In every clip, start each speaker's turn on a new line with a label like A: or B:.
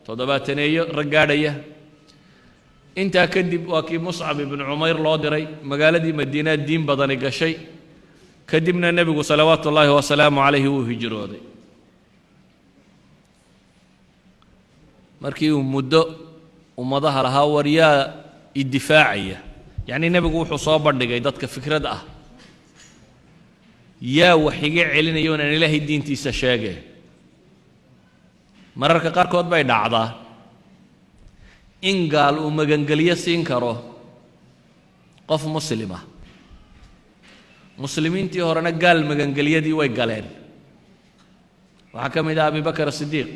A: toddobaataneeyo rag gaadhaya intaa kadib waa kii Muscab ibn Umayr loo diray magaaladii Madiina diin badani gashay kadibna nabigu salawaatullaahi wa salaamu calayhi uu hijrooday markii uu muddo ummadaha lahaa waryaa idifaacaya yani nabigu wuxuu soo bandhigay dadka fikrad ah yaa wax iga celinayo inaan ilaahay diintiisa sheegay mararka qaarkood bay dhacdaa in gaal uu magangeliyo siin karo qof muslima muslimiintii horena gaal magangeliyadii way galeen waxaa ka mid ah Abi Bakr as-Siddiq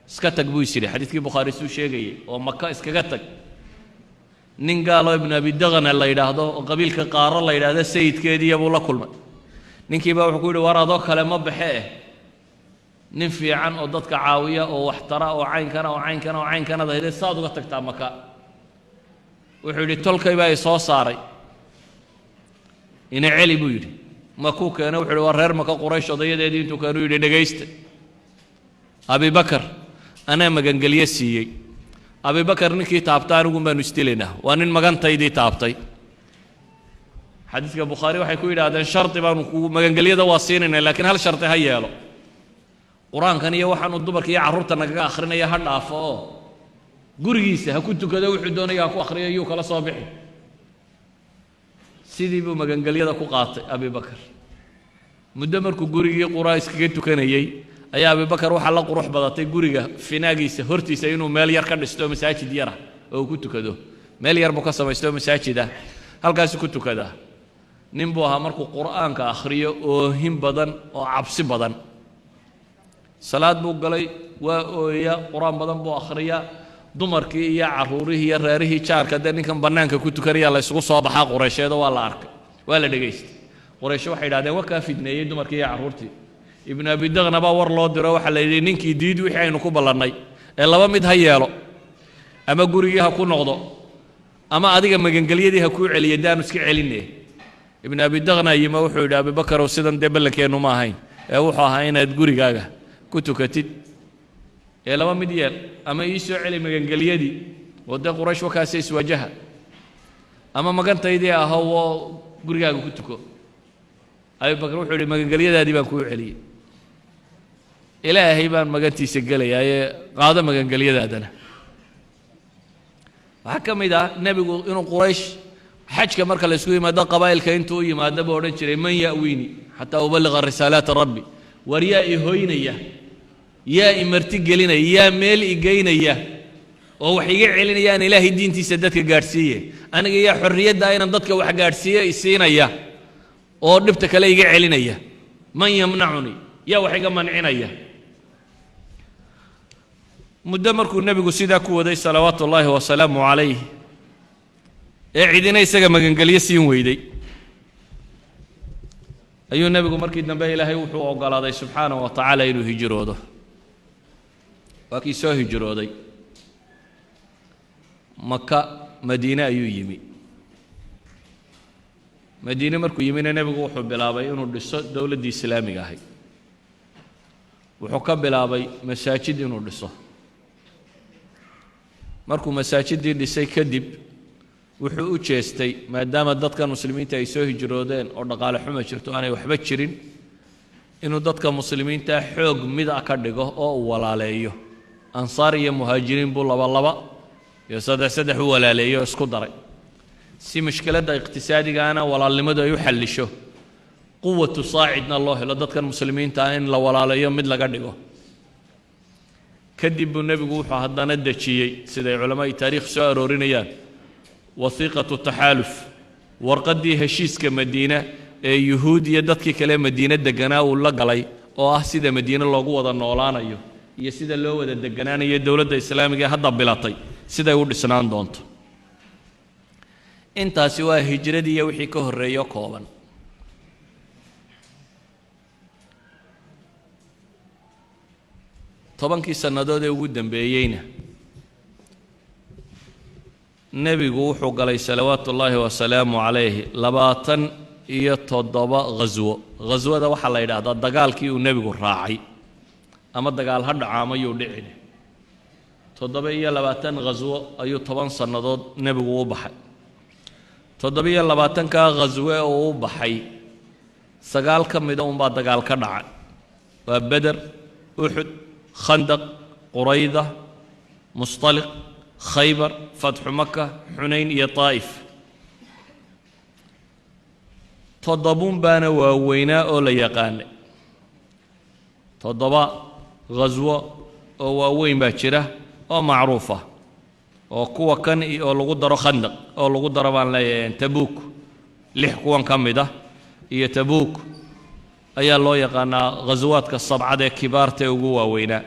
A: iska tag buu yiri xadiiskii Bukhari soo sheegay oo Makka iskaga tag nin gaalo ibn Abi Daghna la yiraahdo oo qabiilka qaaro la yiraahdo sayidkeedii buu la kulmay ninkii baa wuxuu ku yiri war adoo kale ma baxee nin fiican oo dadka caawiya oo wax tara oo caynkana dadayda saad uga tagtaa Makka wuxuu yiri tolkay baa soo saaray ina celi buu yiri ma ku keenay wuxuu yiri war reer Makka Quraysh odayadeedii intuu kaanu yiri dhageysta Abi Bakr ana magangeliye siiyay Abi Bakr ninkii taabtay anigu baan istileena waa nin magantaydii taabtay xadiiska Bukhari waxay ku yiraahdeen sharti baan ku magangeliyada waa siinayna laakiin hal sharti ha yeelo quraankan iyo waxaan dumarka iyo carruurta naga akhrinaya ha dhaafo gurigiisa ha ku tukado wuxuu doonayaa ku akhriyo iyo kala soo bixi sidii buu magangeliyada ku qaatay Abi Bakr muddo markuu gurigii quraan iskaga tukanayay ayaa Abi Bakr waxa la qurux badatay guriga finaagiisa hortiisa inuu meel yar ka dhisto masaajid yar oo ku tukado meel yar buu ka samaysto masaajida halkaas ku tukada nin buu ahaa markuu quraanka akhriyo oo him badan oo cabsi badan salaad buu galay waa ooya quraan badan buu akhriya dumarkii iyo carruurihii iyo reerihii jaarka ninkan banaanka ku tukanaya la isugu soo baxaa Quraysheeda waa la arkay waa la dhageystay Quraysh waxay yiraahdeen waa ka fidneeyay dumarkii iyo carruurtii ibn Abi Daghna baa war loo diro waxa la yiri ninkii diid wixii aynu ku ballanay ee laba mid ha yeelo ama gurigii ha ku noqdo ama adiga magangeliyadii ha ku celiyo daan iska celinay ibn Abi Daghna yima wuxuu yiri Abi Bakr oo sidan deebalkeenu ma ahayn ee wuxuu ahaa inaad gurigaaga ku tukatid ee laba mid yeel ama ii soo celi magangeliyadii wada Quraysh wakaasay iswajaha ama magantaydii ah oo gurigaaga ku tuko Abi Bakr wuxuu yiri magangeliyadaadii baan ku celiyay ilaahay baan magantiisa galay qaado magangeliyadaadana waxa kamid ah nabigu inuu Quraysh xajka marka la isku yimaado qabaa'ilka intuu yimaado buu oran jiray man ya'wini hatta uballigha risalaat rabbi wariyaa ihoynaya yaa imarti gelinaya yaa meel igeynaya oo wax iga celinayaan ilaahay diintiisa dadka gaarsiiyay aniga yaa xorriyada inaan dadka wax gaarsiiyay siinaya oo dhibta kale iga celinaya man yamna'uni yaa wax iga mancinaya muddo markuu nabigu sidaa ku waday salawaatullaahi wa salaamu calayhi ee cidina isaga magangeliye siin weyday ayuu nabigu markii dambe ilaahay wuxuu ogolaaday subxaanahu wa tacaala inuu hijroodo waa kii soo hijrooday Makka Madiina ayuu yimi Madiina markuu yimina nabigu wuxuu bilaabay inuu dhiso dawladda islaamiga ahay wuxuu ka bilaabay masaajid inuu dhiso markuu masaajidii dhisay kadib wuxuu u jeestay maadaama dadka muslimiinta ay soo hijroodeen oo dhaqaale xumo jirto aanay waxba jirin inuu dadka muslimiinta xoog mid ah ka dhigo oo uu walaaleeyo ansaar iyo muhaajiriin buu laba iyo saddex u walaaleeyo isku daray si mushkiladda iqtisaadigaana walaalnimadu ay u xallisho quwwatu saacidna loo helo dadkan muslimiinta in la walaaleeyo mid laga dhigo kadib buu nabigu wuxuu haddana dejiyey siday culimada taariikh soo aroorinayaan wasiiqatu taxaaluf warqadii heshiiska Madiina ee yuhuud iyo dadkii kale Madiina deganaa uu la galay oo ah sida Madiina loogu wada noolaanayo iyo sida loo wada deganaanayo dawladda islaamiga hadda bilatay siday u dhisnaan doonto intaasi waa hijradii iyo wixii ka horeeyo kooban tobankii sanadood ee ugu dambeeyayna nabigu wuxuu galay salawaatullaahi wa salaamu calayhi 27 ghazwada waxa la yiraahdaa dagaalkii uu nabigu raacay ama dagaal ha dhacaamo yuu dhicin تضبية لباتن غزوة أيو طبعا صندوق نبي وبحي تضبية لباتن كغزوة وبحي سقال كم يدوم بعد قال كنع وبدر أحد خندق قريضة مصطلق خيبر فتح مكة حنين يا طائف تضبون بانا وويناء ولا يقان تضبا غزوة ووين باكرة ومعروفة وقوة كان أو لقدر خندق أو لقدر بان لا تبوك لحكوان كمده هي تبوك أي الله يقانا غزوات كالصبعة كبار تيوغوا وينا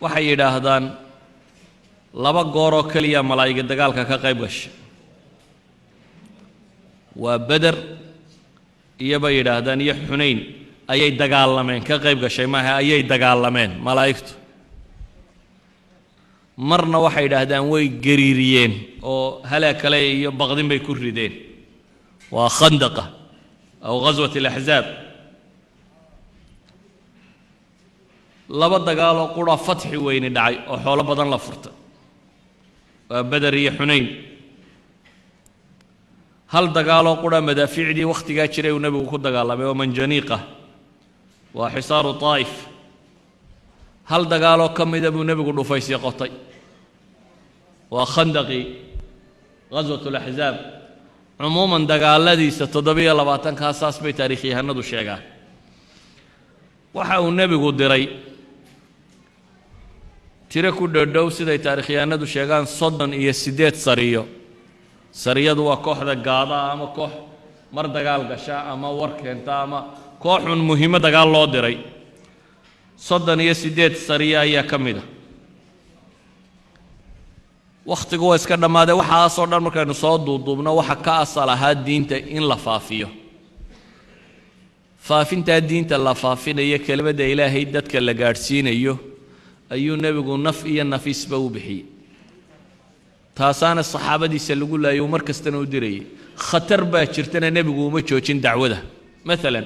A: waxay yidhaahdaan laba gooroo keliya malaa'igta dagaalka ka qayb gashay waa Badr iyo bay yidhaahdaan iyo Xunayn ayay dagaalameen ka qayb gashay maaha ayay dagaalameen malaa'igtu marna waxay yidhaahdaan way gariiriyeen oo halaa kale iyo baqdin bay ku rideen waa Khandaqa aw ghazwat al-Ahzab laba dagaal oo qura fatxi weyn dhacay oo xoolo badan la furtay waa Badr iyo Xunayn hal dagaal oo qura madaafiicdii waqtiga jiray uu nabigu ku dagaalamay oo manjaniiqa waa xisaaru Taif hal dagaal oo kamid ah uu nabigu dhufaysay qotay waa Khandaqi ghazwat al-Ahzab عموما dagaaladiisa 720 ka asaas bay taariikhiyahanadu sheegaan waxa uu nabigu diray tira ku dhow siday taariikhiyahanadu sheegaan 38 sariyo sariyadu waa kooxda gaada ama koox mar dagaal gasha ama war keenta ama kooxun muhiim dagaal loo diray 38 sariyo ayaa kamid ah waqtigu waa iska dhamaaday waxa soo dhan markaynu soo duubno waxa ka asal ahaa diinta in la faafiyo faafinta diinta la faafinayo kelimada ilaahay dadka la gaarsiinayo ayuu nabigu naf iyo nafisba u bixiyay taasaana saxaabadiisa lagu laayo markastana u diray khatar baa jirtana nabigu uma joojin dacwada mesela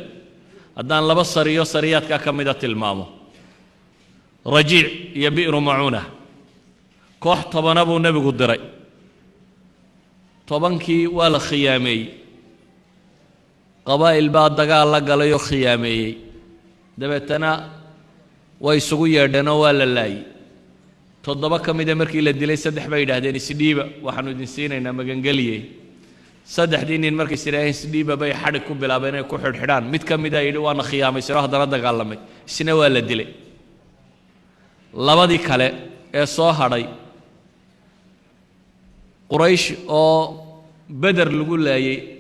A: haddaan laba sariyo sariyaadka kamida tilmaamo rajiic iyo bi'ru mauna koox tobana buu nabigu diray tobankii waa la khiyaameeyey qabaa'il baa dagaal la galay oo khiyaameeyey dabeetana way isugu yeedheen oo waa la laayay toddoba ka mid ah markii la dilay saddex bay yidhaahdeen isdhiiba waxaanu idin siinaynaa magangeliyey saddexdii nin markay siraahin isdhiiba bay xadhig ku bilaabeen inay ku xidhxidhaan mid ka mid ah yidhi waana khiyaamaysanoo haddana dagaalamay isna waa la dilay labadii kale ee soo hadhay quraysh oo Badr lagu laayay